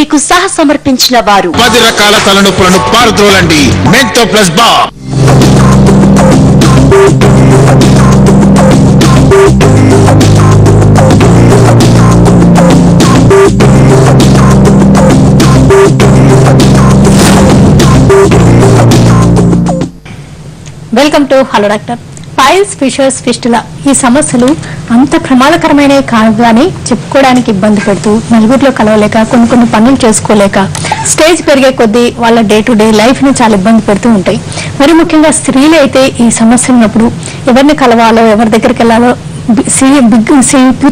మీకు సహ సమర్పించిన వారు 10 రకాల తలనొప్పులను పారద్రోలండి మెంతో ప్లస్ బా. Welcome to hello doctor. Piles, fissures, fistula ఈ సమస్యలు అంత ప్రమాదకరమైనవి కాగానే చెప్పుకోవడానికి ఇబ్బంది పెడుతూ నలుగురిలో కలవలేక కొన్ని పనులు చేసుకోలేక స్టేజ్ పెరిగే కొద్దీ వాళ్ళ డే టు డే లైఫ్ ని చాలా ఇబ్బంది పెడుతూ ఉంటాయి. మరి ముఖ్యంగా స్త్రీలు అయితే ఈ సమస్య ఉన్నప్పుడు ఎవరిని కలవాలో, ఎవరి దగ్గరికి వెళ్ళాలో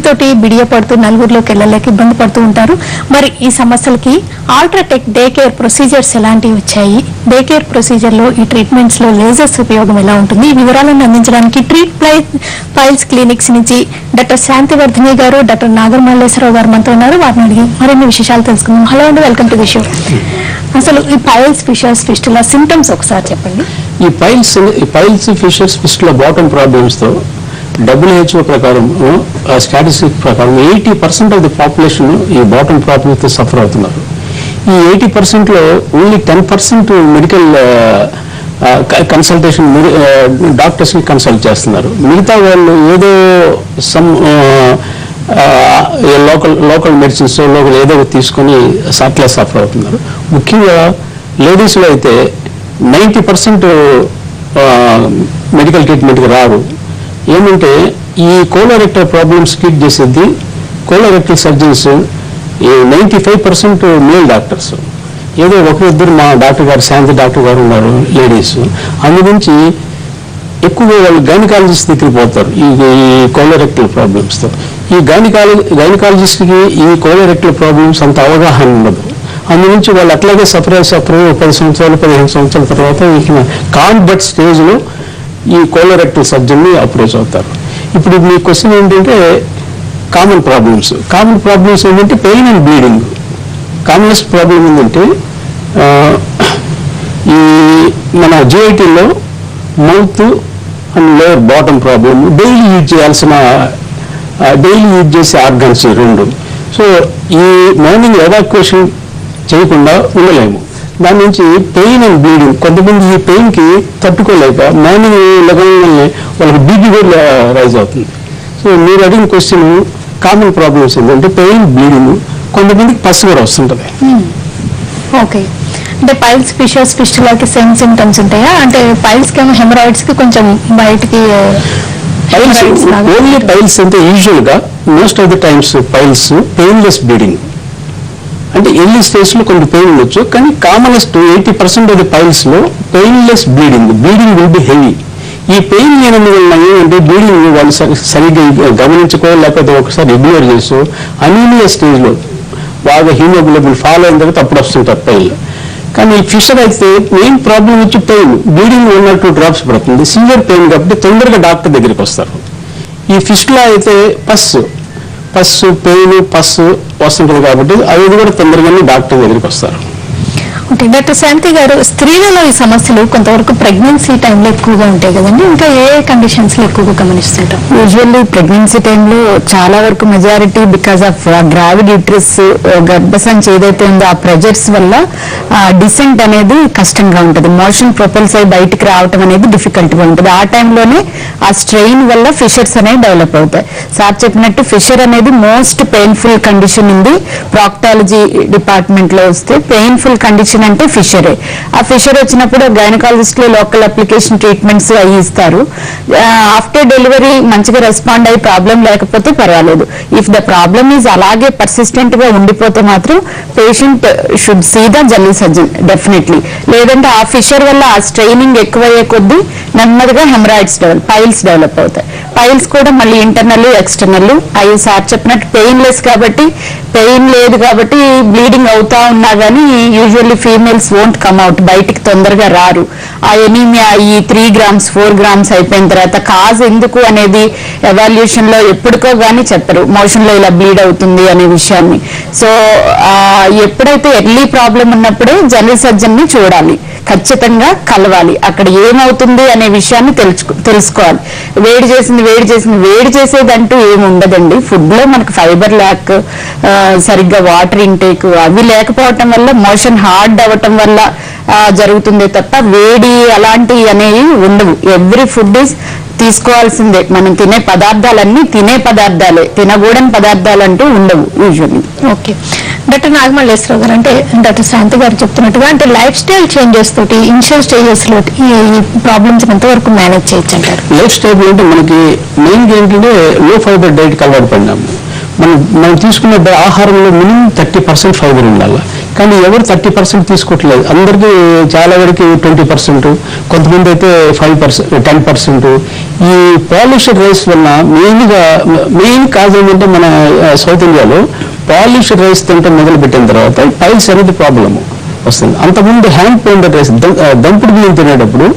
తోటి బిడియపడుతూ నలుగురిలోకి వెళ్ళలేక ఇబ్బంది పడుతూ ఉంటారు. మరి ఈ సమస్యలకి ఆల్ట్రాటెక్ డే కేర్ ప్రొసీజర్స్ ఎలాంటివి వచ్చాయి, డే కేర్ ప్రొసీజర్ లో ఈ ట్రీట్మెంట్స్ లో లేజర్స్ ఉపయోగం ఎలా ఉంటుంది, ఈ వివరాలను అందించడానికి పైల్స్ క్లినిక్స్ నుంచి డాక్టర్ శాంతి వర్ధిని గారు, డాక్టర్ నాగా మల్లేశ్వర రావు గారు మనతో ఉన్నారు. వారిని అడిగి మరిన్ని విశేషాలు తెలుసుకుందాం. హలో అండి, వెల్కమ్ టు ది షో. అసలు ఈ పైల్స్, ఫిషర్స్, ఫిస్టులా సింటమ్స్ ఒకసారి చెప్పండి. ఈ piles, fissures, fistula bottom problems తో WHO ప్రకారం, స్టాటిస్టిక్ ప్రకారం 80% ఆఫ్ ది పాపులేషన్ ఈ బాటమ్ ప్రాబ్లమ్స్ తో సఫర్ అవుతున్నారు. ఈ 80% లో ఓన్లీ 10% మెడికల్ కన్సల్టేషన్ డాక్టర్స్ ని కన్సల్ట్ చేస్తున్నారు. మిగతా వాళ్ళు ఏదో లోకల్ మెడిసిన్స్ లోకల్ ఏదో తీసుకొని అట్లా సఫర్ అవుతున్నారు. ముఖ్యంగా లేడీస్లో అయితే 90% మెడికల్ ట్రీట్మెంట్కి రారు. ఏమంటే ఈ కోలోరెక్టల్ ప్రాబ్లమ్స్ ట్రీట్ చేసేది కోలోరెక్టల్ సర్జన్స్ 95% మేల్ డాక్టర్స్. ఏదో ఒకరిద్దరు మా డాక్టర్ గారు, శాంతి డాక్టర్ గారు ఉన్నారు లేడీస్. అందుగురించి ఎక్కువగా వాళ్ళు గైనకాలజిస్ట్ దగ్గరికి పోతారు ఈ కోలోరెక్టల్ ప్రాబ్లమ్స్తో. ఈ గైనకాలజిస్ట్కి ఈ కోలోరెక్టల్ ప్రాబ్లమ్స్ అంత అవగాహన ఉండదు. అందుగురించి వాళ్ళు అట్లాగే సఫర్ 10 సంవత్సరాలు 15 సంవత్సరాల తర్వాత కాన్బట్ స్టేజ్లో ఈ కోలోరెక్టల్ సర్జన్ని అప్రోచ్ అవుతారు. ఇప్పుడు మీ క్వశ్చన్ ఏంటంటే కామన్ ప్రాబ్లమ్స్ ఏంటంటే pain and bleeding. Commonest problem ఏంటంటే ఈ మన జిఐటీలో mouth and lower bottom problem, daily use చేసే ఆర్గన్స్ రెండు. సో ఈ మార్నింగ్ ఎవాక్యుయేషన్ చేయకుండా ఉండలేము. దాని నుంచి పెయిన్ అండ్ బ్లీడింగ్, కొంతమంది ఈ పెయిన్కి తట్టుకోలేక మార్నింగ్ లెగంగానే వాళ్ళకి బీపీ కూడా రైజ్ అవుతుంది. సో మీరు అడిగిన క్వశ్చన్ కామన్ ప్రాబ్లమ్స్ ఏంటంటే పెయిన్, బ్లీడింగ్, కొంతమందికి పసు కూడా వస్తుంటుంది. ఓకే, అంటే పైల్స్, ఫిషర్స్, ఫిస్టులాకి సేమ్ సింటమ్స్ ఉంటాయా? అంటే పైల్స్ కి ఏమో హెమరాయిడ్స్ కి కొంచెం బయటికి ఓన్లీ పైల్స్ అంటే యూజువల్గా most of the times piles painless bleeding అంటే ఎర్లీ స్టేజ్లో కొంచెం పెయిన్ ఉండొచ్చు. కానీ కామనెస్ట్ 80% ఆఫ్ ది పైల్స్లో painless bleeding will be heavy. ఈ పెయిన్ లేనందువల్ల ఏంటంటే బ్లీడింగ్ వాళ్ళు సరిగ్గా గమనించుకో, లేకపోతే ఒకసారి ఇగ్నోర్ చేసు అనీమియా స్టేజ్లో బాగా హీమోగ్లోబిన్ ఫాలో అయిన తర్వాత అప్పుడు వస్తుంటారు పెయిన్. కానీ ఫిషర్ అయితే మెయిన్ ప్రాబ్లం వచ్చి పెయిన్, బ్లీడింగ్ 1 or 2 drops పడుతుంది, సివియర్ పెయిన్ కాబట్టి తొందరగా డాక్టర్ దగ్గరికి వస్తారు. ఈ ఫిష్లో అయితే పస్సు పెయిన్ వస్తుంటుంది కాబట్టి అవి కూడా తొందరగానే డాక్టర్ దగ్గరికి వస్తారు. ఓకే, డాక్టర్ శాంతి గారు, స్త్రీలలో ఈ సమస్యలు కొంతవరకు ప్రెగ్నెన్సీ టైంలో ఎక్కువగా ఉంటాయి కదండి, ఇంకా ఏ కండిషన్స్ లో ఎక్కువగా గమనిస్తుంటాం? యూజువల్లీ ప్రెగ్నెన్సీ టైంలో చాలా వరకు majority because of gravid uterus, గర్భసంచి ఏదైతే ఉందో ఆ ప్రెజర్స్ వల్ల డిసెంట్ అనేది కష్టంగా ఉంటుంది. మోషన్ ప్రొపెల్స్ అయి బయటికి రావటం అనేది డిఫికల్ట్గా ఉంటుంది. ఆ టైంలోనే ఆ స్ట్రెయిన్ వల్ల ఫిషర్స్ అనేవి డెవలప్ అవుతాయి. సార్ చెప్పినట్టు ఫిషర్ అనేది మోస్ట్ పెయిన్ఫుల్ కండిషన్ ఉంది. ప్రాక్టాలజీ డిపార్ట్మెంట్ లో వస్తే పెయిన్ఫుల్ కండిషన్ అంటే ఫిషరే. ఆ ఫిషర్ వచ్చినప్పుడు గైనకాలజిస్ట్ లో లోకల్ అప్లికేషన్ ట్రీట్మెంట్స్ అవి ఇస్తారు. ఆఫ్టర్ డెలివరీ మంచిగా రెస్పాండ్ అయ్యి ప్రాబ్లం లేకపోతే పర్వాలేదు. ఇఫ్ ద ప్రాబ్లమ్ ఈజ్ అలాగే పర్సిస్టెంట్ గా ఉండిపోతే మాత్రం patient should see the general surgeon definitely. లేదంటే ఆ ఫిషర్ వల్ల ఆ స్ట్రైనింగ్ ఎక్కువయ్యే కొద్దీ నెమ్మదిగా హెమరాయిడ్స్ పైల్స్ డెవలప్ అవుతాయి. పైల్స్ కూడా మళ్ళీ ఇంటర్నల్, ఎక్స్టర్నల్. అవి సార్ చెప్పినట్టు పెయిన్లెస్ కాబట్టి, పెయిన్ లేదు కాబట్టి బ్లీడింగ్ అవుతా ఉన్నా కానీ usually females won't come out, బయటికి తొందరగా రారు. ఆ ఎనీమియా ఈ 3 grams 4 grams అయిపోయిన తర్వాత కాజ్ ఎందుకు అనేది ఎవాల్యుయేషన్ లో ఎప్పటికో గానీ చెప్పరు, మోషన్ లో ఇలా బ్లీడ్ అవుతుంది అనే విషయాన్ని. సో ఎప్పుడైతే ఎర్లీ ప్రాబ్లం ఉన్నప్పుడే జనరల్ సర్జన్ ని చూడాలి, ఖచ్చితంగా కలవాలి. అక్కడ ఏమవుతుంది అనే విషయాన్ని తెలుసుకోవాలి. వేడి చేసింది వేడి చేసేదంటూ ఏమి ఉండదండి. ఫుడ్ లో మనకు ఫైబర్ ల్యాక్, సరిగ్గా వాటర్ ఇంటేక్ అవి లేకపోవటం వల్ల మోషన్ హార్డ్ అవ్వటం వల్ల జరుగుతుందే తప్ప వేడి అలాంటివి అనేవి ఉండవు. ఎవ్రీ ఫుడ్ ఈజ్ తీసుకోవాల్సిందే. మనం తినే పదార్థాలన్నీ తినే పదార్థాలే, తినకూడని పదార్థాలు అంటూ ఉండవు యూజువల్లీ. ఓకే, డాక్టర్ నాగ మల్లేశ్వర గారు, అంటే డాక్టర్ శాంతి గారు చెప్తున్నట్టుగా అంటే లైఫ్ స్టైల్ చేంజెస్ తోటి ఇనిషియల్ స్టేజెస్ లో ఈ ప్రాబ్లమ్స్ ఎంతవరకు మేనేజ్ చేయొచ్చు అంటారు? లైఫ్ స్టైల్ అంటే మనకి మెయిన్ ఏంటంటే లో ఫైబర్ డైట్ అలవాటు పడినాము. మనం తీసుకునే ఆహారంలో మినిమం 30% ఫైబర్ ఉండాలి. కానీ ఎవరు 30% తీసుకోవట్లేదు. అందరికీ చాలా వరకు 20%, కొంతమంది అయితే 5%, 10%. ఈ పాలిష్డ్ రైస్ వల్ల మెయిన్ కాజ్ ఏంటంటే మన సౌత్ ఇండియాలో పాలిష్డ్ రైస్ తింటే మొదలు పెట్టిన తర్వాత పైల్స్ అనేది ప్రాబ్లము వస్తుంది. అంతకుముందు హ్యాండ్ పౌండెడ్ రైస్, దంపుడు బియ్యం తినేటప్పుడు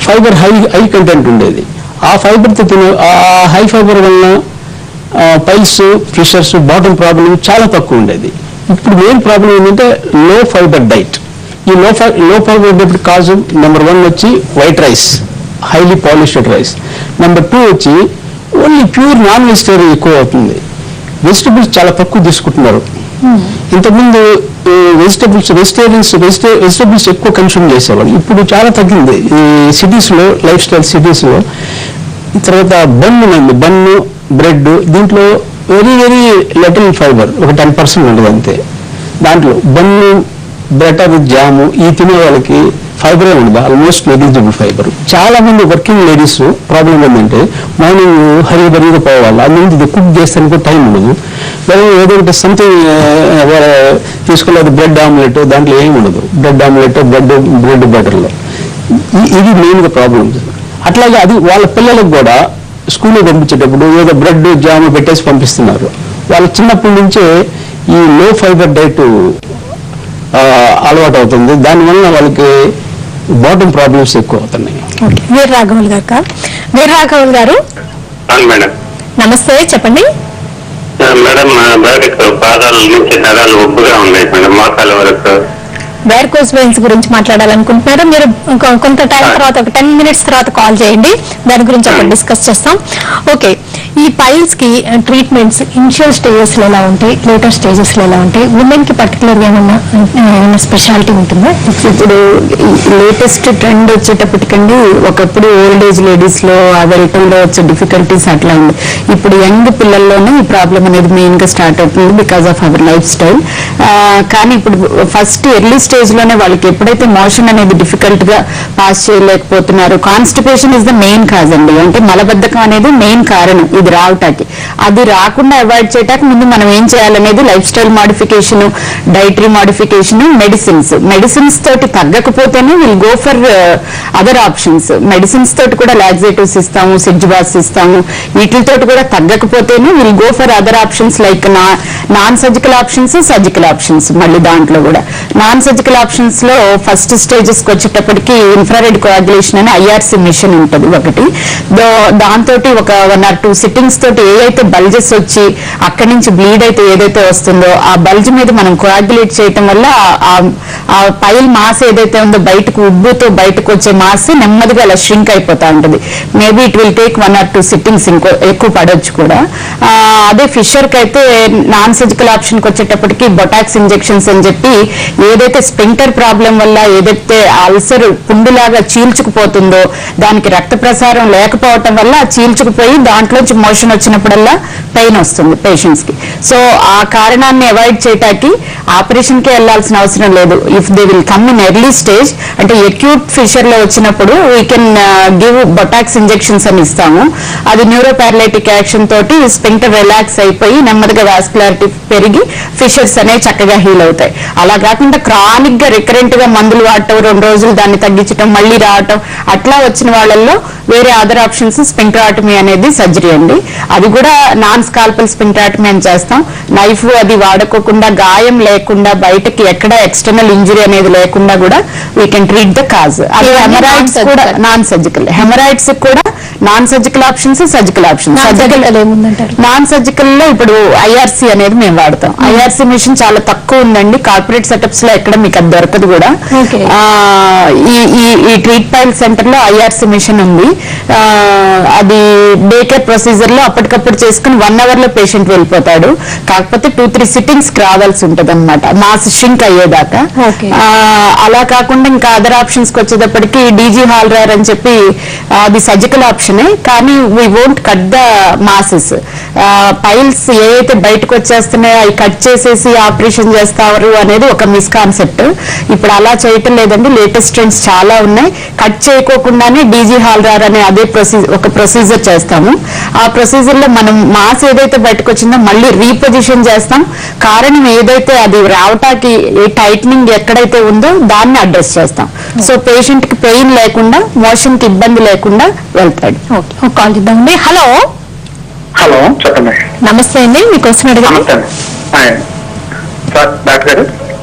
ఫైబర్ హై కంటెంట్ ఉండేది. ఆ ఫైబర్తో ఆ హై ఫైబర్ వలన పైల్స్, ఫిషర్స్, బాటమ్ ప్రాబ్లం చాలా తక్కువ ఉండేది. ఇప్పుడు మెయిన్ ప్రాబ్లం ఏంటంటే లో ఫైబర్ డైట్. ఈ లో ఫైబర్ డైట్ కాజు నెంబర్ 1 వచ్చి white rice, highly polished rice. Number 2 వచ్చి ఓన్లీ ప్యూర్ నాన్ వెజిటేరియన్ ఎక్కువ అవుతుంది. వెజిటబుల్స్ చాలా తక్కువ తీసుకుంటున్నారు. ఇంతకుముందు వెజిటబుల్స్ ఎక్కువ కన్స్యూమ్ చేసేవాళ్ళు. ఇప్పుడు చాలా తగ్గింది ఈ సిటీస్లో, లైఫ్ స్టైల్ సిటీస్లో. తర్వాత బన్ను, బ్రెడ్, దీంట్లో వెరీ వెరీ లిటిల్ ఫైబర్, ఒక 10% ఉండదు అంతే. దాంట్లో బన్ను, బటర్, జాము ఈ తినే వాళ్ళకి ఫైబరే ఉండదు, ఆల్మోస్ట్ నెగ్లిజిబుల్ ఫైబర్. చాలా మంది వర్కింగ్ లేడీస్ ప్రాబ్లం ఏంటంటే మార్నింగ్ హరీగా పోవాలి, ఆ ముందు కుక్ చేస్తానికి టైం ఉండదు. ఏదో ఒకటి సంథింగ్ తీసుకోలేదు, బ్రెడ్ ఆమ్లెట్, దాంట్లో ఏమి ఉండదు. బ్రెడ్ ఆమ్లెట్, బ్రెడ్ బటర్లో ఇది మెయిన్గా ప్రాబ్లమ్స్. అట్లాగే అది వాళ్ళ పిల్లలకు కూడా స్కూల్కి పంపించేటప్పుడు ఏదో బ్రెడ్, జాము పెట్టేసి పంపిస్తున్నారు. వాళ్ళు చిన్నప్పటి నుంచే ఈ లో ఫైబర్ డైట్ అలవాటు అవుతుంది. దానివల్ల వాళ్ళకి బాటమ్ ప్రాబ్లమ్స్ ఎక్కువ అవుతున్నాయి. వీర రాఘవులు గారు, నమస్తే, చెప్పండి. మేడం, పాదాల నుంచి నరాలు ఒప్పుగా ఉన్నాయి మేడం, మోకాల వరకు. వేర్కోస్ వెయిన్స్ గురించి మాట్లాడాలనుకుంటున్నారు మీరు. కొంత టైం తర్వాత, ఒక 10 minutes తర్వాత కాల్ చేయండి, దాని గురించి అప్పుడు డిస్కస్ చేస్తాం. ఓకే, ఈ పైల్స్ కి ట్రీట్మెంట్స్ ఇనిషియల్ స్టేజెస్ లో ఎలా ఉంటాయి, లేటర్ స్టేజెస్ లో ఎలా ఉంటాయి? ఉమెన్ కి పర్టికులర్ గా ఏమైనా స్పెషాలిటీ ఉంటుందా? ఇప్పుడు లేటెస్ట్ ట్రెండ్ వచ్చేటప్పటికండి, ఒకప్పుడు ఓల్డ్ ఏజ్ లేడీస్ లో వెళ్ళటంలో వచ్చే డిఫికల్టీస్ అట్లా ఉంది. ఇప్పుడు యంగ్ పిల్లల్లోనే ఈ ప్రాబ్లం అనేది మెయిన్ గా స్టార్ట్ అవుతుంది because of our life style. కానీ ఇప్పుడు ఫస్ట్ ఎర్లీ స్టేజ్ లోనే వాళ్ళకి ఎప్పుడైతే మోషన్ అనేది డిఫికల్ట్ గా పాస్ చేయలేకపోతున్నారు, constipation is the main cause అండి. అంటే మలబద్ధకం అనేది మెయిన్ కారణం ఇది రావటానికి. అది రాకుండా అవాయిడ్ చేయడానికి ముందు మనం ఏం చేయాలనేది life style modification, dietary modification, medicines తోటి తగ్గకపోతేనే will go for other options. Medicines తోటి కూడా లాక్సేటివ్స్ ఇస్తాము, సిడ్జ్బాస్ ఇస్తాము. వీటితో కూడా తగ్గకపోతేనే will go for other options like non surgical options, surgical options. మళ్ళీ దాంట్లో కూడా నాన్ సర్జికల్ ఆప్షన్స్ లో ఫస్ట్ స్టేజెస్ కి వచ్చేటప్పటికి ఇన్ఫ్రారెడ్ కోయాగులేషన్ అని IRC మిషన్ ఉంటుంది ఒకటి. దాంతో ఒక 1 or 2 సిట్టింగ్స్ తోటి ఏదైతే బల్జెస్ వచ్చి అక్కడి నుంచి బ్లీడ్ అయితే ఏదైతే వస్తుందో ఆ బల్జ్ మీద మనం కోయాగులేట్ చేయటం వల్ల ఆ పైల్ మాస్ ఏదైతే ఉందో బయటకు ఉబ్బుతో బయటకు వచ్చే మాస్ నెమ్మదిగా అలా ష్రింక్ అయిపోతా ఉంటుంది. Maybe it will take 1 or 2 sittings, ఇంకో ఎక్కువ పడవచ్చు కూడా. అదే ఫిషర్ కి అయితే నాన్ సర్జికల్ ఆప్షన్ కి వచ్చేటప్పటికి బొటాక్స్ ఇంజెక్షన్స్ అని చెప్పి ఏదైతే స్పింక్టర్ ప్రాబ్లం వల్ల ఏదైతే అల్సర్ పుండులాగా చీల్చుకుపోతుందో దానికి రక్త ప్రసారం లేకపోవటం వల్ల చీల్చుకుపోయి దాంట్లోంచి మోషన్ వచ్చినప్పుడల్లా పెయిన్ వస్తుంది పేషెంట్స్ కి. సో ఆ కారణాన్ని అవాయిడ్ చేయటానికి ఆపరేషన్ కి వెళ్లాల్సిన అవసరం లేదు. If they will come in early stage, అంటే ఎక్యూట్ ఫిషర్ లో వచ్చినప్పుడు we can give Botox injections అని ఇస్తాము. అది న్యూరోపారలైటిక్ యాక్షన్ తోటి స్పింక్టర్ రిలాక్స్ అయిపోయి నెమ్మదిగా వాస్కులారిటీ పెరిగి ఫిషర్స్ అనేవి చక్కగా హీల్ అవుతాయి. అలా కాకుండా క్రానిక్ గా రికరెంట్ గా మందులు వాడటం, 2 రోజులు దాన్ని తగ్గించడం, మళ్ళీ రావటం, అట్లా వచ్చిన వాళ్ళల్లో వేరే అదర్ ఆప్షన్స్ స్పింక్టరాటమీ అనేది సర్జరీ అండి. అది కూడా నాన్ స్కాల్పల్ స్పింటాటమీ అని చేస్తాం. నైఫ్ అది వాడుకోకుండా, గాయం లేకుండా, బయటకి ఎక్కడ ఎక్స్టర్నల్ ఇంజరీ అనేది లేకుండా కూడా we can treat the cause. అది హెమరాయిడ్స్ కూడా నాన్ సర్జికల్. హెమరాయిడ్స్ కూడా non surgical options, surgical options. Non surgical లో ఇప్పుడు ఐఆర్సీ అనేది మేము వాడతాం. ఐఆర్సీ మిషన్ చాలా తక్కువ ఉందండి కార్పొరేట్ సెటప్స్ లో, ఎక్కడ మీకు అది దొరకదు కూడా. ఈ ట్రీట్ పైల్ సెంటర్ లో ఐఆర్సీ మిషన్ ఉంది. అది డే కేర్ ప్రొసీజర్ లో అప్పటికప్పుడు చేసుకుని 1 hour లో పేషెంట్ వెళ్ళిపోతాడు. కాకపోతే 2-3 సిట్టింగ్స్ రావాల్సి ఉంటది అనమాట మాస్ షింక్ అయ్యేదాకా. అలా కాకుండా ఇంకా అదర్ ఆప్షన్స్ కి వచ్చేటప్పటికి డీజీ HAL-RAR అని చెప్పి అది సర్జికల్ ఆప్షనే, కానీ we won't cut the masses. Piles ఏవైతే బయటకు వచ్చేస్తున్నాయో అవి కట్ చేసేసి ఆపరేషన్ చేస్తారు అనేది ఒక మిస్కాన్సెప్ట్. ఇప్పుడు అలా చేయటం లేదండి, లేటెస్ట్ ట్రెండ్స్ చాలా ఉన్నాయి. కట్ చేయకోకుండానే డీజీ HAL-RAR అనే అదే ఒక ప్రొసీజర్ చేస్తాము. ఆ ప్రొసీజర్ లో మనం మాస్ ఏదైతే బయటకు వచ్చిందో మళ్ళీ రీపొజిషన్ చేస్తాం. కారణం ఏదైతే అది రావటానికి టైట్నింగ్ ఎక్కడైతే ఉందో దాన్ని అడ్రస్ చేస్తాం. సో పేషెంట్ కి పెయిన్ లేకుండా, మోషన్ కి ఇబ్బంది లేకుండా వెళ్తాడు. కాల్ ఇద్దామండి. హలో హలో, చెప్పండి. నమస్తే అండి, మీ క్వశ్చన్ అడగండి. డాక్టర్ గారు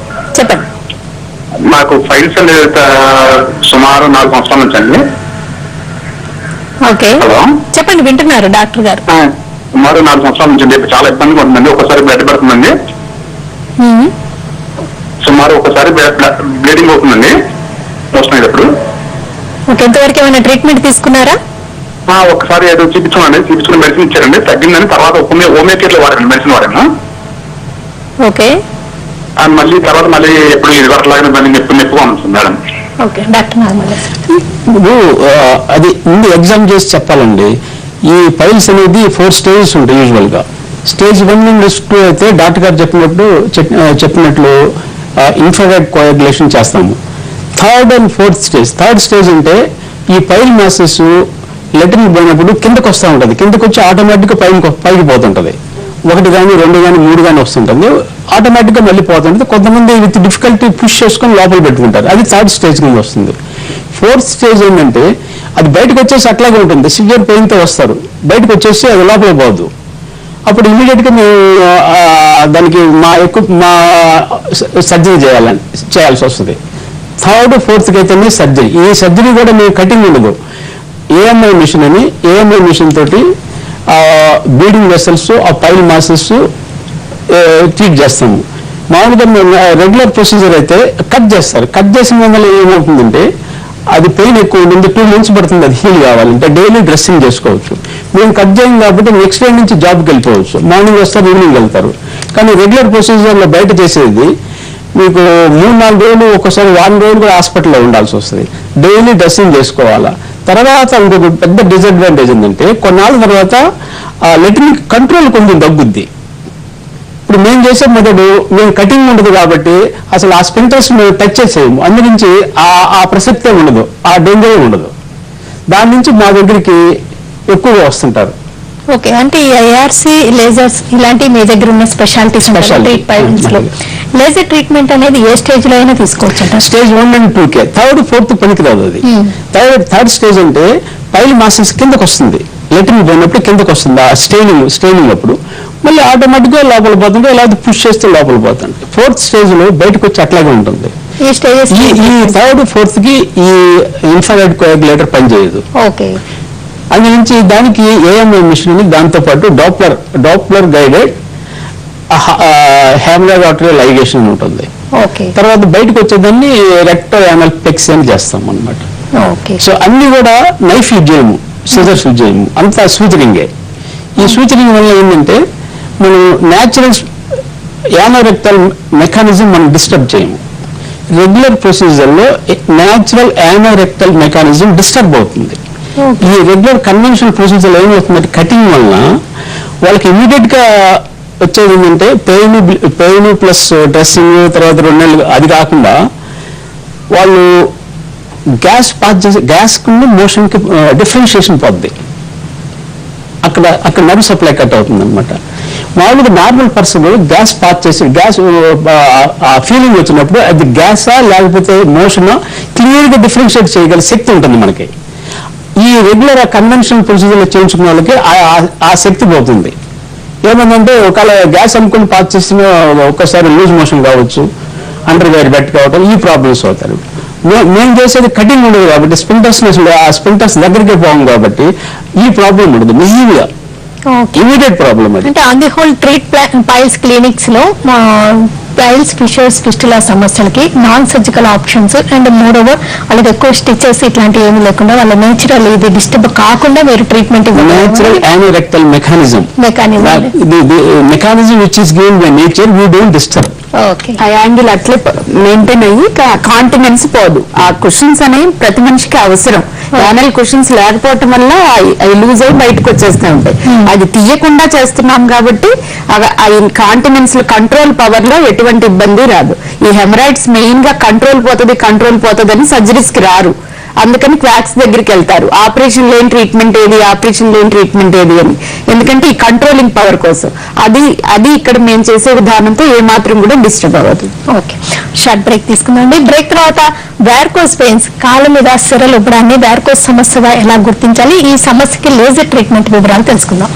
చెప్పండి. మాకు ఫైల్స్ అనేది సుమారు 4 సంవత్సరాల నుంచి అండి. ఓకే, చెప్పండి, వింటున్నారు డాక్టర్ గారు. సుమారు 4 సంవత్సరాల నుంచి అండి. చాలా ఇబ్బందిగా ఉంటుందండి. ఒకసారి బ్లడ్ పడుతుందండి, సుమారు ఒకసారి బ్లీడింగ్ అవుతుందండి మోషన్ అయ్యేటప్పుడు. ఓకే, ఎంతవరకు ఏమైనా ట్రీట్మెంట్ తీసుకున్నారా? ఒకసారి ఏదో చూపించుకుని మెడిసిన్ ఇచ్చారండి, తగ్గిందని. తర్వాత హోమియోపతిలో వాడాను, మెడిసిన్ వాడాను. ఓకే, మళ్ళీ తర్వాత మళ్ళీ ఎప్పుడు ఇది వరలాగా దాన్ని ఎక్కువ ఉంటుంది మేడం. ఓకే డాక్టర్ నాగా అది ముందు ఎగ్జామ్ చేసి చెప్పాలండి. ఈ పైల్స్ అనేది 4 stages ఉంటాయి యూజువల్ గా. స్టేజ్ 1 నుండి 2 అయితే డాక్టర్ గారు చెప్పినట్లు ఇన్ఫ్రారెడ్ కోయాగులేషన్ చేస్తాము. 3rd and 4th stage. 3rd stage అంటే ఈ పైల్ మాసెస్ లెటరిన్ పోయినప్పుడు కిందకు వస్తూ ఉంటుంది. కిందకు వచ్చి ఆటోమేటిక్గా పైకి పోతుంటది. 1 కానీ 2 కానీ 3 కానీ వస్తుంటుంది, ఆటోమేటిక్గా మళ్ళీ పోతుంటుంది. కొంతమంది విత్ డిఫికల్టీ పుష్ చేసుకొని లోపల పెట్టుకుంటారు. అది 3rd స్టేజ్ కింద వస్తుంది. 4th స్టేజ్ ఏంటంటే అది బయటకు వచ్చేసి అట్లాగే ఉంటుంది, సివియర్ పెయిన్తో వస్తారు. బయటకు వచ్చేసి అది లోపల పోదు. అప్పుడు ఇమీడియట్గా మేము దానికి మా సర్జరీ చేయాల్సి వస్తుంది. 3rd, 4th అయితేనే సర్జరీ. ఈ సర్జరీ కూడా మేము కటింగ్ ఉండదు. ఏఎంఐ మిషన్ అని, ఏఎంఐ మిషన్ తోటి బ్లీడింగ్ వెసల్స్, ఆ పైల్ మాసెస్ ట్రీట్ చేస్తాము. మామూలుగా రెగ్యులర్ ప్రొసీజర్ అయితే కట్ చేస్తారు. కట్ చేసిన వల్ల ఏమవుతుందంటే అది పెయిన్ ఎక్కువ ఉంటుంది, 2 months పడుతుంది అది హీల్ కావాలంటే. డైలీ డ్రెస్సింగ్ చేసుకోవచ్చు. మేము కట్ చేయం కాబట్టి నెక్స్ట్ డే నుంచి జాబ్కి వెళ్ళిపోవచ్చు. మార్నింగ్ వస్తారు, ఈవినింగ్ వెళ్తారు. కానీ రెగ్యులర్ ప్రొసీజర్లో బయట చేసేది మీకు 3-4 రోజులు, ఒక్కసారి 1 రోజు కూడా హాస్పిటల్లో ఉండాల్సి వస్తుంది. డైలీ డ్రెస్సింగ్ చేసుకోవాలా. తర్వాత ఇంకొక పెద్ద డిసడ్వాంటేజ్ ఏంటంటే కొన్నాళ్ళ తర్వాత లెటరిన్ కంట్రోల్ కొంచెం తగ్గుద్ది. ఇప్పుడు మేము చేసే మెథడ్ మేము కటింగ్ ఉండదు కాబట్టి అసలు ఆ స్పింటర్స్ మేము టచ్ చేసేయము. అందునుంచి ఆ ప్రసక్తే ఉండదు, ఆ డేంజరే ఉండదు. దాని నుంచి మా దగ్గరికి ఎక్కువగా వస్తుంటారు. ఓకే, అంటే ఈ ఐఆర్సీ, లేజర్స్ ఇలాంటి మీ దగ్గర ఉన్న స్పెషాలిటీస్ లేజర్ ట్రీట్మెంట్ అనేది ఏ స్టేజ్ లో అయినా తీసుకోవచ్చు అంట? స్టేజ్ 1 and 2 3rd, 4th పనికిరాదు అది. థర్డ్ స్టేజ్ అంటే పైల్ మాసెస్ కిందకు వస్తుంది, లెటరిన్ పోయినప్పుడు కిందకు వస్తుంది. ఆ స్టెయినింగ్ అప్పుడు మళ్ళీ ఆటోమేటిక్గా లోపల పోతుంటే, లేదా పుష్ చేస్తే లోపల పోతుంది. 4th స్టేజ్ లో బయటకు వచ్చి అట్లాగే ఉంటుంది. ఈ 3rd, 4th కి ఈ ఇన్ఫ్రారెడ్ కోయాగులేటర్ పనిచేయదు. ఓకే, అది నుంచి దానికి ఏఎంఐ మిషన్ అని, దాంతోపాటు డాప్లర్-గైడెడ్ హెమరాయిడల్ లైగేషన్ ఉంటుంది. తర్వాత బయటకు వచ్చేదాన్ని రెక్టోయానల్ పెక్స్ అని చేస్తాం అనమాట. సో అన్ని కూడా నైఫ్ యూజ్ చేయము, సిజర్స్ యూజ్ చేయము, అంతా సూచరింగే. ఈ సూచరింగ్ వల్ల ఏంటంటే మనం న్యాచురల్ యానోరెక్టల్ మెకానిజం మనం డిస్టర్బ్ చేయము. రెగ్యులర్ ప్రొసీజర్లో న్యాచురల్ యానోరెక్టల్ మెకానిజం డిస్టర్బ్ అవుతుంది. ఈ రెగ్యులర్ కన్వెన్షనల్ ప్రొసీజర్ ఏమవుతుందంటే కటింగ్ వలన వాళ్ళకి ఇమీడియట్ గా వచ్చేది ఏంటంటే పెయిన్ ప్లస్ డ్రెస్సింగ్, తర్వాత 2 నెలలు. అది కాకుండా వాళ్ళు గ్యాస్ పాస్ చేసి గ్యాస్ కి మోషన్ కి డిఫరెన్షియేషన్ పోద్ది. అక్కడ నర్వ్ సప్లై కట్ అవుతుంది అనమాట. మామూలుగా నార్మల్ పర్సన్ గ్యాస్ పాస్ చేసి ఆ ఫీలింగ్ వచ్చినప్పుడు అది గ్యాసా లేకపోతే మోషనా క్లియర్ గా డిఫరెన్షియేట్ చేయగల శక్తి ఉంటుంది మనకి. ఈ రెగ్యులర్ కన్వెన్షనల్ ప్రొసీజర్లో చేయించుకున్న వాళ్ళకి ఆ శక్తి పోతుంది. ఏమందంటే ఒకవేళ గ్యాస్ అమ్ముకుని పాస్ చేసిన ఒక్కసారి లూజ్ మోషన్ కావచ్చు, అండర్ వైర్ బెట్ కావటం, ఈ ప్రాబ్లమ్స్ అవుతారు. మేము చేసేది కటింగ్ ఉండదు కాబట్టి స్పింటర్స్ ఆ స్పింటర్స్ దగ్గరికి పోవం కాబట్టి ఈ ప్రాబ్లం ఉండదు. మెయిన్గా ఇమీడియట్ ప్రాబ్లం అది. అంటే on the whole treat piles clinics లో పైల్స్, ఫిషర్స్, ఫిస్టులా సమస్యలకి non surgical options and more over వాళ్ళకి ఎక్కువ స్టిచెస్ ఇట్లాంటివి ఏమి లేకుండా వాళ్ళ నేచురల్ ఇది డిస్టర్బ్ కాకుండా మీరు treatment natural Ano-Rectal mechanism which is given by nature, we don't disturb. ఆ యాంగిల్ అట్లే మెయింటైన్ అయ్యి కాంటినెన్స్ పోదు. ఆ కుషన్స్ అనేవి ప్రతి మనిషికి అవసరం. యానల్ కుషన్స్ లేకపోవటం వల్ల అవి లూజ్ అయి బయటకు వచ్చేస్తూ ఉంటాయి. అది తీయకుండా చేస్తున్నాం కాబట్టి కాంటినెన్స్ లో కంట్రోల్ పవర్ లో ఎటువంటి ఇబ్బంది రాదు. ఈ హెమరాయిడ్స్ మెయిన్ గా కంట్రోల్ పోతుంది అని సర్జరీస్ కి రారు. అందుకని క్వాక్స్ దగ్గరికి వెళ్తారు. ఆపరేషన్ లేని ట్రీట్మెంట్ ఏది అని. ఎందుకంటే ఈ కంట్రోలింగ్ పవర్ కోసం. అది ఇక్కడ మేము చేసే విధానంతో ఏమాత్రం కూడా డిస్టర్బ్ అవ్వదు. ఓకే, షార్ట్ బ్రేక్ తీసుకుందామండి. బ్రేక్ తర్వాత వ్యారికోస్ పెయిన్స్, కాళ్ళ మీద సిరలు ఉబ్బడాన్ని వ్యారికోస్ సమస్యగా ఎలా గుర్తించాలి, ఈ సమస్యకి లేజర్ ట్రీట్మెంట్ వివరాలు తెలుసుకుందాం.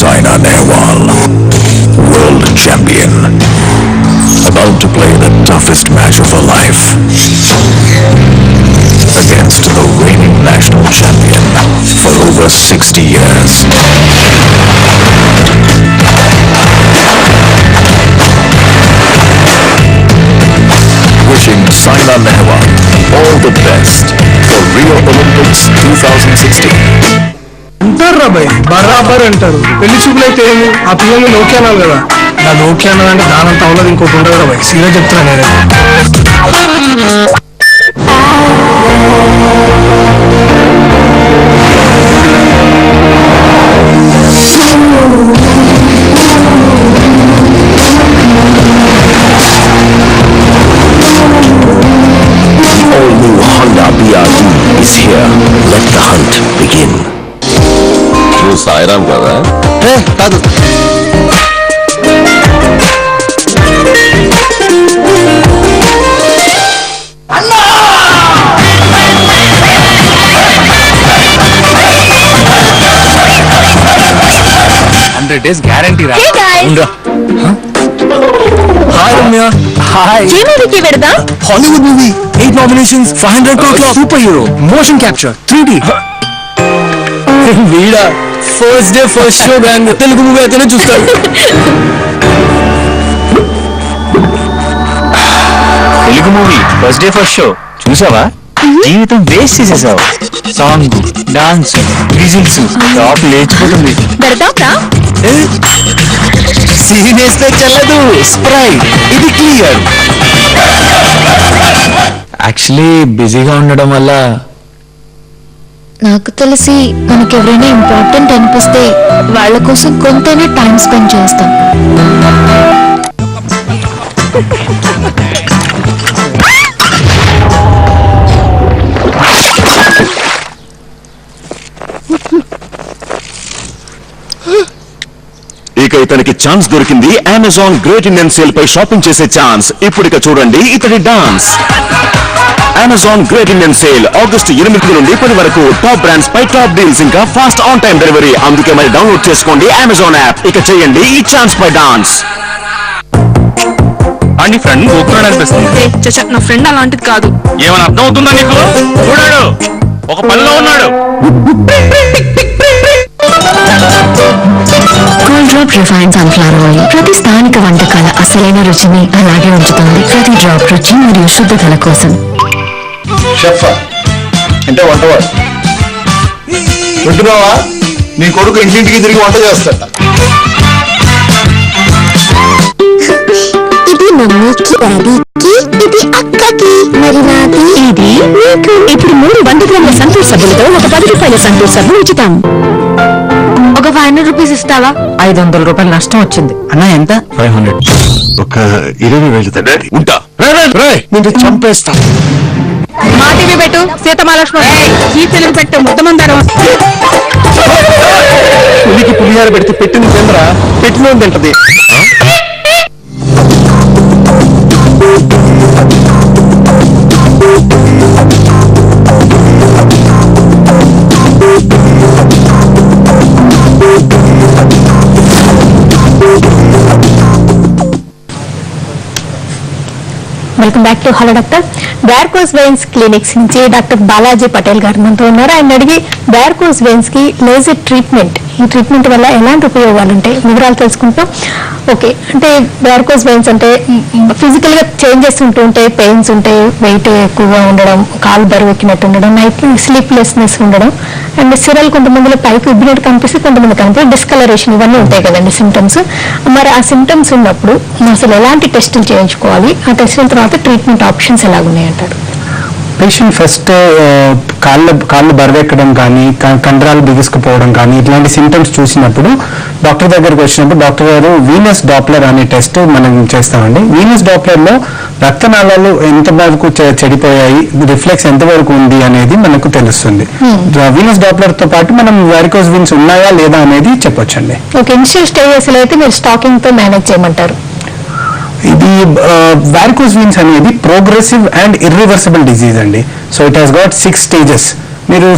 Saina Nehwal, world champion, about to play the toughest match of her life against the reigning national champion for over 60 years. Wishing Saina Nehwal all the best for Rio Olympics 2016. అంటారా భయ్, బరాబర్ అంటారు. పెళ్లి చూపులు అయితే ఏమి, ఆ పిల్లల్ని ఓకే అనాలి కదా. అది ఓకే అన్నదంటే దానంతా ఉన్నది ఇంకోటి ఉండదు కదా భయ్. సీరియస్ చెప్తున్నా నేనే. All new Honda BRD is here. Let the hunt begin. నువ్వు సాయిరామ్ కదా? కాదు. days guarantee రా. Hey guys. Hi Ramya. Hi. ఏ మూవీకి వెడదాం? Hollywood movie. 8 nominations, 500 crore club. Superhero. Motion capture. 3D. వీడా first day first show bang Telugu movie అయితేనే చూస్తాడు. Telugu movie first day first show చూసావా? జీవితం వేస్ట్ చేసేసావు. సాంగ్, డాన్స్, విజిల్స్ టాప్ లేచిపోతుంది. సీన్ వేస్తే చెల్లదు, స్ప్రైట్ ఇది క్లియర్. యాక్చువల్లీ బిజీగా ఉండడం వల్ల. నాకు తెలిసి మనకెవరైనా ఇంపార్టెంట్ అనిపిస్తే వాళ్ళ కోసం కొంతైనా టైం స్పెండ్ చేస్తాం. ఇక ఇతనికి ఛాన్స్ దొరికింది. అమెజాన్ గ్రేట్ ఇండియన్ సేల్ పై షాపింగ్ చేసే ఛాన్స్. ఇప్పుడు ఇక చూడండి ఇతడి dance. Amazon great Indian sale August 8 నుండి 10 వరకు టాప్ బ్రాండ్స్ పై టాప్ డీల్స్, ఇంకా ఫాస్ట్ ఆన్ టైం డెలివరీ. అందుకే మరి డౌన్లోడ్ చేసుకోండి అమెజాన్ యాప్. ఇక చేయండి ఈ ఛాన్స్ పై డాన్స్. అని ఫ్రెండ్ ఒక్కడే అనిపిస్తుంది. నా ఫ్రెండ్ అలాంటిది కాదు. ఏమైనా అర్థం అవుతుందా నీకు? చూడాడు ఒక పనిలో ఉన్నాడు. Cool drop refine sunflower oil ప్రతి స్థానిక వంటకాల అసలైన రుచిని అలాగే ఉంచుతుంది. ప్రతి డ్రాప్ రుచి మరియు శుద్ధతల కోసం. షెఫ్ అంటే వంటవాడు. వింటున్నావా? నీ కొడుకు ఇంటింటికి తిరిగి వంట చేస్తాట. ఇది మమ్మీకి, డాడీకి, ఇది అక్కకి, మరి నాది, ఇది నీకు. ఇప్పుడు 3 100 గ్రాముల సంతూర్ సబ్బులతో ఒక 10 రూపాయల సంతూర్ సబ్బు ఉచితం. ఒక 500 రూపీస్ ఇస్తావా? 500 రూపాయలు నష్టం వచ్చింది. అన్నా ఎంత? 500. ఒక 20,000 ఉంటా. నేను చంపేస్తా. మా టీవీ పెట్టు. సీతమాలక్ష్మి ఈ ఫిలిం పెట్టు. ముద్దమందారం. పులికి పులిహార పెడితే పెట్టింది తిందరా, పెట్టిన తింటది. Welcome back to hello doctor. Varicose veins clinics నుంచి డాక్టర్ బాలాజీ పటేల్ గారు మనతో ఉన్నారు. ఆయన అడిగి వార్కోస్ వెయిన్స్ కి లేజర్ ట్రీట్మెంట్, ఈ ట్రీట్మెంట్ వల్ల ఎలాంటి ఉపయోగాలు ఉంటాయి వివరాలు తెలుసుకుంటాం. ఓకే, అంటే వార్కోస్ వెయిన్స్ అంటే ఫిజికల్ గా చేంజెస్ ఉంటూ ఉంటాయి, పెయిన్స్ ఉంటాయి, వెయిట్ ఎక్కువగా ఉండడం, కాలు బరువు ఎక్కినట్టు ఉండడం, నైట్ స్లీప్లెస్నెస్ ఉండడం, అండ్ సిరల్ కొంతమందిలో పైకి ఉబ్బినట్టు కనిపిస్తే కొంతమంది కనిపిస్తే డిస్కలరేషన్, ఇవన్నీ ఉంటాయి కదండి సిమ్టమ్స్. మరి ఆ సిమ్టమ్స్ ఉన్నప్పుడు అసలు ఎలాంటి టెస్టులు చేయించుకోవాలి, ఆ టెస్టుల తర్వాత ట్రీట్మెంట్ ఆప్షన్స్ ఎలాగున్నాయంటారు? పేషెంట్ ఫస్ట్ కాళ్ళు బరువెక్కడం కానీ, కండరాలు బిగుసుకుపోవడం కానీ ఇట్లాంటి సిమ్టమ్స్ చూసినప్పుడు డాక్టర్ దగ్గరకు వచ్చినప్పుడు డాక్టర్ గారు వీనస్ డాప్లర్ అనే టెస్ట్ మనం చేస్తామండి. వీనస్ డాప్లర్ లో రక్తనాళాలు ఎంతవరకు చెడిపోయాయి, రిఫ్లెక్స్ ఎంతవరకు ఉంది అనేది మనకు తెలుస్తుంది. వీనస్ డాప్లర్ తో పాటు మనం వారికోస్ వీన్స్ ఉన్నాయా లేదా అనేది చెప్పొచ్చండి. ఓకే, ఇనిషియల్ స్టేజెస్ లో అయితే మీరు స్టాకింగ్ తో మేనేజ్ చేయమంటారు. ఇది వారికోస్ వీన్స్ అనేది ప్రోగ్రెసివ్ అండ్ ఇర్రివర్సిబుల్ డిజీజ్ అండి. So it has got 6 stages. మీరు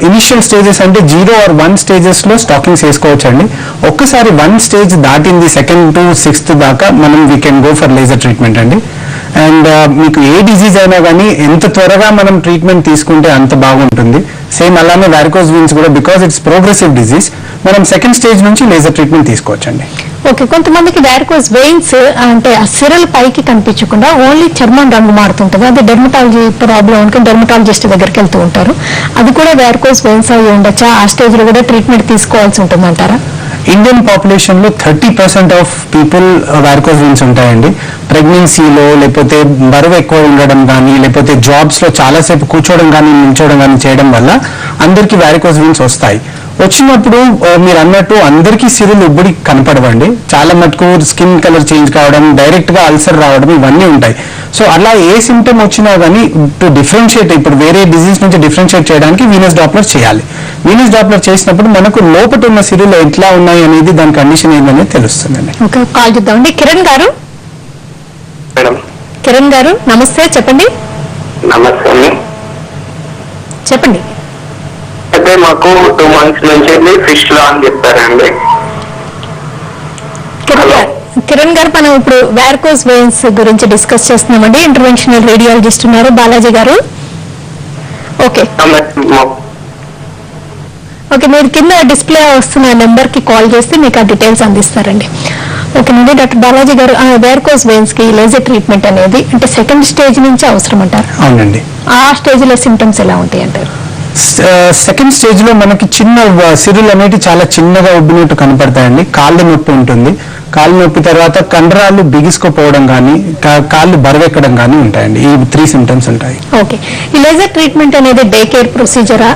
ఇనిషియల్ స్టేజెస్ అంటే 0 or 1 స్టేజెస్ లో స్టాకింగ్స్ వేసుకోవచ్చు అండి. ఒక్కసారి 1 స్టేజ్ దాటింది 2nd to 6th దాకా మనం we can go for laser treatment అండి. అండ్ మీకు ఏ డిజీజ్ అయినా కానీ ఎంత త్వరగా మనం ట్రీట్మెంట్ తీసుకుంటే అంత బాగుంటుంది. సేమ్ అలానే వారికోస్ వీన్స్ కూడా బికాస్ ఇట్స్ ప్రోగ్రెసివ్ డిజీజ్ మనం 2nd స్టేజ్ నుంచి లేజర్ ట్రీట్మెంట్ తీసుకోవచ్చండి. ఓకే, కొంతమందికి వారికోస్ వెయిన్స్ అంటే ఆ సిరల్ పైకి కనిపించకుండా ఓన్లీ చర్మం రంగు మారుతుంటుంది, అది డెర్మటాలజీ ప్రాబ్లం అనుకుని డెర్మటాలజిస్ట్ దగ్గరికి వెళ్తూ ఉంటారు. అది కూడా వారికోస్ వెయిన్స్ అయి ఉండొచ్చా? ఆ స్టేజ్ లో కూడా ట్రీట్మెంట్ తీసుకోవాల్సి ఉంటుందంటారా? ఇండియన్ పాపులేషన్ లో 30% ఆఫ్ పీపుల్ వారికోస్ వీన్స్ ఉంటాయండి. ప్రెగ్నెన్సీలో లేకపోతే బరువు ఎక్కువ ఉండడం కానీ, లేకపోతే జాబ్స్ లో చాలాసేపు కూర్చోవడం కానీ నిల్చోవడం కానీ చేయడం వల్ల అందరికీ వారికోస్ వీన్స్ వస్తాయి. వచ్చినప్పుడు మీరు అన్నట్టు అందరికీ సిరులు ఉబ్బడి కనపడవండి. చాలా మటుకు స్కిన్ కలర్ చేంజ్ కావడం, డైరెక్ట్ గా అల్సర్ రావడం, ఇవన్నీ ఉంటాయి. సో అలా ఏ సిమ్టమ్ వచ్చినా కానీ టు డిఫరెన్షియేట్, ఇప్పుడు వేరే డిజీజ్ నుంచి డిఫరెన్షియేట్ చేయడానికి వీనస్ డాప్లర్ చేయాలి. వీనస్ డాప్లర్ చేసినప్పుడు మనకు లోపల ఉన్న సిరులు ఎట్లా ఉన్నాయి అనేది దాని కండిషన్ ఏంటనేది తెలుస్తుందండి. ఓకే, కాల్ చేద్దామండి. కిరణ్ గారు. కిరణ్ గారు నమస్తే, చెప్పండి. నమస్తే. చెప్పండి. అయితే మాకు 2 months నుంచి ఫిస్టులా అని చెప్పారండి. కిరణ్ గారు, మనం ఇప్పుడు వారికోస్ వెయిన్స్ గురించి డిస్కస్ చేస్తున్నామండి. ఇంటర్వెన్షనల్ రేడియాలజిస్ట్ ఉన్నారు బాలాజీ గారు. ఓకే ఓకే, మీరు కింద డిస్ప్లే వస్తున్న నెంబర్ కి కాల్ చేస్తే మీకు ఆ డీటెయిల్స్ అందిస్తారండి. ఓకేనండి. డాక్టర్ బాలాజీ గారు, వారికోస్ వెయిన్స్ కి లేజర్ ట్రీట్మెంట్ అనేది అంటే 2nd స్టేజ్ నుంచి అవసరం అంటారు? అవునండి. ఆ స్టేజ్ లో సిమ్టమ్స్ ఎలా ఉంటాయి అంటారు? 2nd స్టేజ్ లో మనకి చిన్న సిరులు అనేవి చాలా చిన్నగా ఉబ్బినట్టు కనపడతాయండి. కాళ్ళ నొప్పి ఉంటుంది. కాళ్ళు నొప్పి తర్వాత కండరాలు బిగుసుకుపోవడం కానీ, కాళ్ళు బరువెక్కడం కానీ ఉంటాయండి. ఈ 3 సిమ్టమ్స్ ఉంటాయి. ఓకే, ఈ లేజర్ ట్రీట్మెంట్ అనేది డే కేర్ ప్రొసీజరా,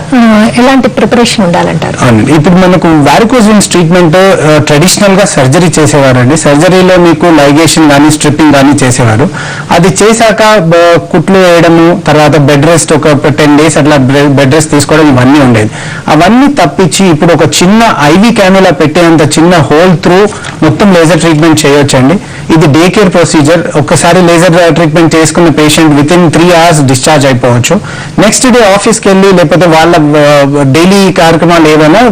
ఎలాంటి ప్రిపరేషన్ ఉండాలంటారు? అవునండి. ఇప్పుడు మనకు వారికోస్ వీన్స్ ట్రీట్మెంట్ ట్రెడిషనల్ గా సర్జరీ చేసేవారండి. సర్జరీలో మీకు లైగేషన్ కానీ స్ట్రిప్పింగ్ కానీ చేసేవారు. అది చేశాక కుట్లు వేయడము, తర్వాత బెడ్ రెస్ట్ ఒక 10 days అట్లా బెడ్ రెస్ట్ తీసుకోవడం, ఇవన్నీ ఉండేది. అవన్నీ తప్పించి ఇప్పుడు ఒక చిన్న ఐవి క్యానులా పెట్టేంత చిన్న హోల్ త్రూ మొత్తం లేజర్ ట్రీట్మెంట్ చేయొచ్చండి. ఇది డే కేర్ ప్రొసీజర్. ఒక్కసారి లేజర్ ట్రీట్మెంట్ చేసుకున్న patient with in 3 hours discharge అయిపోవచ్చు. నెక్స్ట్ డే ఆఫీస్కి వెళ్ళి లేకపోతే వాళ్ళ డైలీ కార్యక్రమాలు ఏవైనా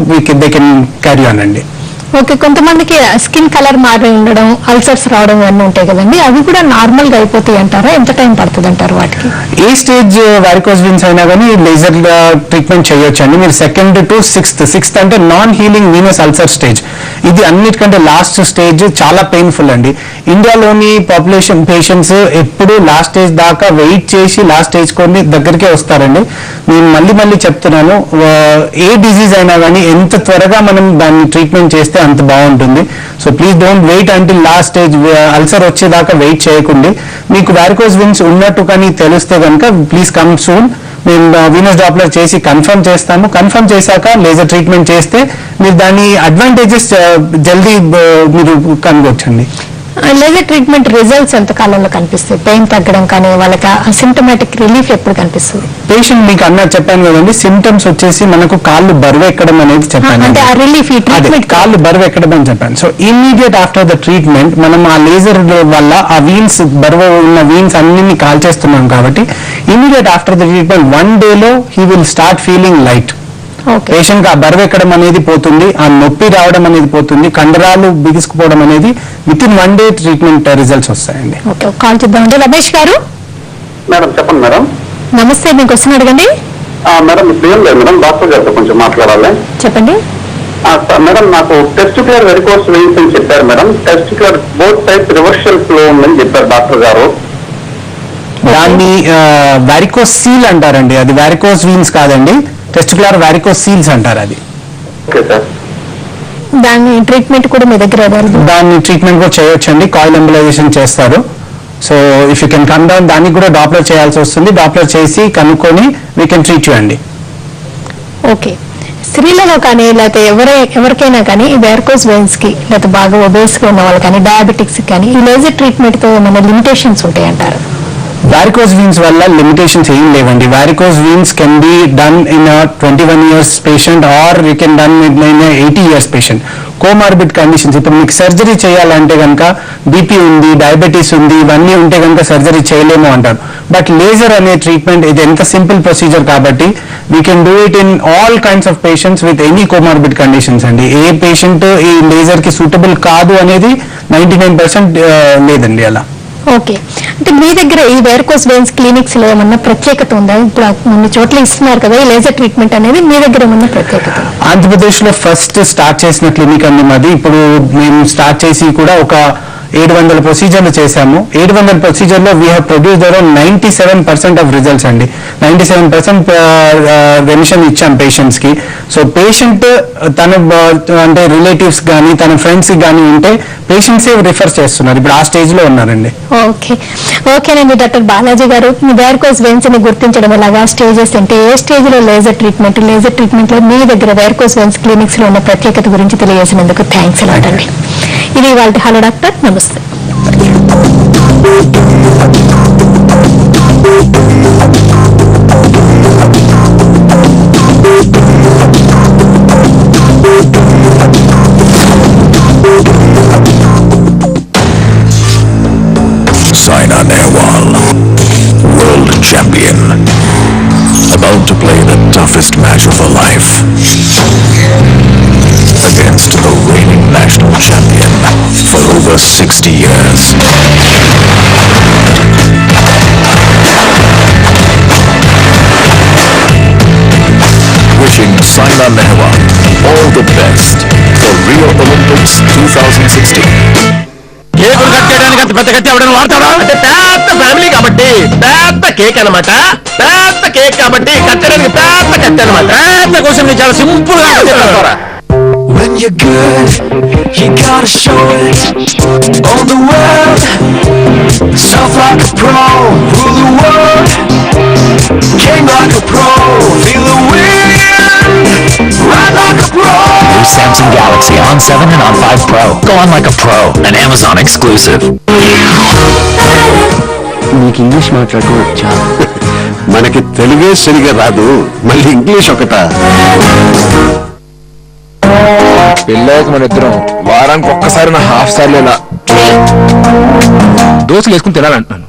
దే కెన్ క్యారీ ఆన్ అండి. ఓకే, కొంతమందికి స్కిన్ కలర్ మారి ఉండడం, అల్సర్స్ రావడం ఇవన్నీ ఉంటాయి కదండి, అవి కూడా నార్మల్ గా అయిపోతాయి అంటారా? ఎంత టైం పడుతుంది అంటారు వాటికి? ఏ స్టేజ్ వారికోస్ వీన్స్ అయినా కానీ లేజర్ ట్రీట్మెంట్ చేయొచ్చు అండి. మీరు 2nd to 6th అంటే non healing Venus ulcer stage. ఇది అన్నిటికంటే లాస్ట్ స్టేజ్, చాలా పెయిన్ఫుల్ అండి. ఇండియాలోని పాపులేషన్ పేషెంట్స్ ఎప్పుడు లాస్ట్ స్టేజ్ దాకా వెయిట్ చేసి లాస్ట్ స్టేజ్ కొన్ని దగ్గరికే వస్తారండి. నేను మళ్ళీ చెప్తున్నాను, ఏ డిజీజ్ అయినా కానీ ఎంత త్వరగా మనం దాన్ని ట్రీట్మెంట్ చేస్తే అంత బాగుంటుంది. So please don't wait until last stage. Ulcer వచ్చేదాకా వెయిట్ చేయకండి. మీకు వారికోస్ వీన్స్ ఉన్నట్టు కానీ తెలిస్తే కనుక ప్లీజ్ కమ్ సూన్. మేము వీనస్ డాప్లర్ చేసి కన్ఫర్మ్ చేస్తాము. కన్ఫర్మ్ చేశాక లేజర్ ట్రీట్మెంట్ చేస్తే మీరు దాని అడ్వాంటేజెస్ జల్దీ మీరు కనుగొచ్చండి. లేజర్ ట్రీట్మెంట్ రిజల్ట్స్ ఎంత కాలంలో కనిపిస్తాయి? పెయిన్ తగ్గడం కానీ వాళ్ళకి సిమ్టమాటిక్ రిలీఫ్ ఎప్పుడు కనిపిస్తుంది? పేషెంట్ మీకు చెప్పాను కదండి, సిమ్టమ్స్ వచ్చేసి మనకు కాళ్ళు బరువు ఎక్కడం అనేది చెప్పాను, అంటే ఆ రిలీఫ్ ఈ ట్రీట్మెంట్ కాళ్ళు బరువు ఎక్కడం అని చెప్పాను. So immediate after the treatment మనం ఆ లేజర్ వల్ల ఆ వీన్స్ బరువు ఉన్న వీన్స్ అన్నింటినీ కాల్చేస్తున్నాం కాబట్టి immediate after the treatment 1 day he will start feeling light. Patient ఆ బరువు ఎక్కడం అనేది పోతుంది, ఆ నొప్పి రావడం అనేది పోతుంది, కండరాలు బిగుసుకుపోవడం అనేది with in 1 day treatment results వస్తాయండి. కాల్ చేద్దామండి. రమేష్ గారు మేడం చెప్పండి మేడం. నమస్తే, మీకు క్వశ్చన్ అడగండి. మేడం ఇప్పుడు ఏం లేదు మేడం, డాక్టర్ గారితో కొంచెం మాట్లాడాలి. చెప్పండి. మేడం నాకు టెస్టిక్యులర్ వెరికోస్ వెయిన్స్ అని చెప్పారు madam. Testicular both sides reversal flow ఉందని చెప్పారు డాక్టర్ గారు. దాన్ని వారికోస్ సీల్ అంటారండి, అది వారికోస్ వీన్స్ కాదండి, టెస్టిక్యులర్ వారికోస్ సీల్స్ అంటారు. అది దాని ట్రీట్మెంట్ కూడా మీ దగ్గర దాన్ని ట్రీట్మెంట్ కూడా చేయొచ్చండి, కాయిల్ ఎంబలైజేషన్ చేస్తారు. So if you can come down, దానికి కూడా డాప్లర్ చేయాల్సి వస్తుంది. డాప్లర్ చేసి కనుక్కొని వీ కెన్ ట్రీట్ యూ అండి. ఓకే. స్త్రీలలో కానీ లేకపోతే ఎవరికైనా కానీ ఈ వారికోస్ వెయిన్స్ కి లేకపోతే బాగా ఒబేస్ గా ఉన్న వాళ్ళు కానీ డయాబెటిక్స్ కానీ ఈ లేజర్ ట్రీట్మెంట్ తో ఏమైనా లిమిటేషన్స్ ఉంటాయంటారు? వారికోస్ వీన్స్ వల్ల లిమిటేషన్స్ ఏం లేవండి. Varicose veins can be done in 21 years patient are you can done in 80 years patient. Comorbid conditions, ఇప్పుడు మీకు సర్జరీ చేయాలంటే కనుక బీపీ ఉంది, డయాబెటీస్ ఉంది, ఇవన్నీ ఉంటే కనుక సర్జరీ చేయలేము అంటారు. బట్ లేజర్ అనే ట్రీట్మెంట్ ఇది ఎంత సింపుల్ ప్రొసీజర్ కాబట్టి we can do it in all kinds of patients with any comorbid conditions అండి. ఏ పేషెంట్ ఈ లేజర్ కి సూటబుల్ కాదు అనేది 99% లేదండి అలా. ఓకే. అంటే మీ దగ్గర ఈ వారికోస్ వెయిన్స్ క్లినిక్స్ లో ఏమన్నా ప్రత్యేకత ఉందా? ఇప్పుడు కొన్ని చోట్ల ఇస్తున్నారు కదా ఈ లేజర్ ట్రీట్మెంట్ అనేది, మీ దగ్గర ఏమన్నా ప్రత్యేకత? ఆంధ్రప్రదేశ్ లో ఫస్ట్ స్టార్ట్ చేసిన క్లినిక్ అండి మాది. ఇప్పుడు మేము స్టార్ట్ చేసి కూడా ఒక 700 ప్రొసీజర్లు చేశాము. 700 ప్రొసీజర్లో we have produced around 97% of results అండి. 97% రెమిషన్ ఇచ్చాం పేషెంట్స్ కి. సో పేషెంట్ తన అంటే రిలేటివ్స్ కానీ తన ఫ్రెండ్స్ కానీ ఉంటే పేషెంట్సే రిఫర్ చేస్తున్నారు, ఇప్పుడు ఆ స్టేజ్ లో ఉన్నారండి. ఓకే. ఓకేనండి డాక్టర్ బాలాజీ గారు, వారికోస్ వెయిన్స్ ని గుర్తించడం ఎలాగా, స్టేజెస్ అంటే ఏ స్టేజ్ లో లేజర్ ట్రీట్మెంట్ లో మీ దగ్గర వారికోస్ వెయిన్స్ క్లినిక్స్ లో ఉన్న ప్రత్యేకత గురించి తెలియజేసినందుకు థ్యాంక్స్ అలాట్ అండి. ఇది వాళ్ళ హలో డాక్టర్, నమస్తే. Saina Nehwal, world champion, about to play the toughest match of her life against the reigning national champion for over 60 years. Wishing Saina Nehwal all the best for Rio Olympics 2016. కేకులు cut చేయడానికి అంత పెద్ద కత్తి ఎవడైనా వాడతాడా? అంటే పెద్ద family కాబట్టి పెద్ద కేక్ అనమాట. పెద్ద కేక్ కాబట్టి కట్టడానికి పెద్ద కత్తి అనమాట. పెద్ద కోసం నేను చాలా సింపుల్ గా చెప్తారా. When you're good, you gotta show it on the world. Sound like a pro, rule the world. Game like a pro, feel the wind. Ride like a pro. New Samsung Galaxy on 7 and on 5 Pro. Go on like a pro. An Amazon exclusive. మీకు English మాట్లాడటం వచ్చా? మనకి తెలుగే సరిగా రాదు, మళ్ళీ English ఒకట. పెళ్ళాక మన ఇద్దరం వారానికి ఒక్కసారి నా హాఫ్ సార్లు ఇలా దోశలు వేసుకుని తినాలంటున్నాను.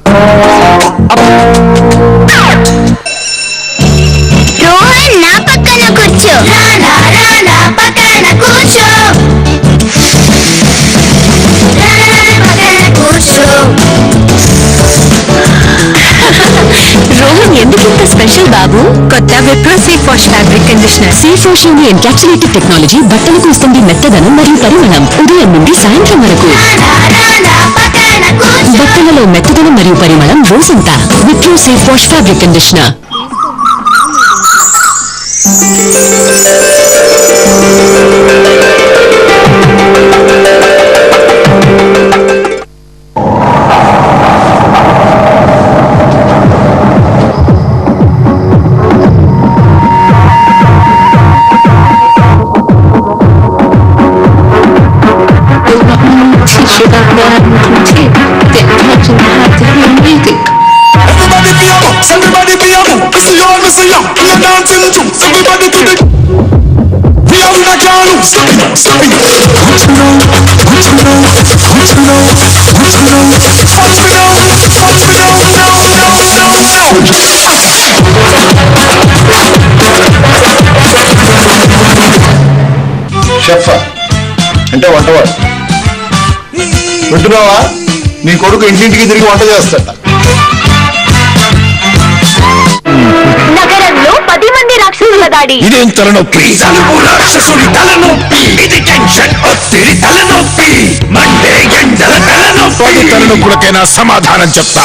నా పక్కన కూర్చో, నా పక్కన కూర్చో, రోహన్ ఎందుకు ఇంత స్పెషల్ బాబు? కొత్త Wipro safe wash fabric conditioner. Safe wash లోని ఎన్కాప్సులేటెడ్ టెక్నాలజీ బట్టలకు ఇస్తుంది మెత్తదనం మరియు పరిమళం. ఉదయం నుండి సాయంత్రం వరకు బట్టలలో మెత్తదనం మరియు పరిమళం రోజంతా. Wipro safe wash fabric conditioner. me see ya in the dancing juice. Everybody to the we are in a car loose. Stop it. What you know? What you know? What you know? What you know? What you know? What you know? Chef అంటే వంటవాడు వింటున్నావా? నీ కొడుకు ఇంటింటికి తిరిగి వంట చేస్తాట. నగరంలో 10 మంది రాక్షసుల దాడి. ఇదేం తలనొప్పి? రాక్షసుడి తలనొప్పి. ఇది టెన్షన్ ఒత్తిడి తలనొప్పి. మండే ఎండల తలనొప్పి. 10 తలనొప్పులకైనా సమాధానం చెప్తా.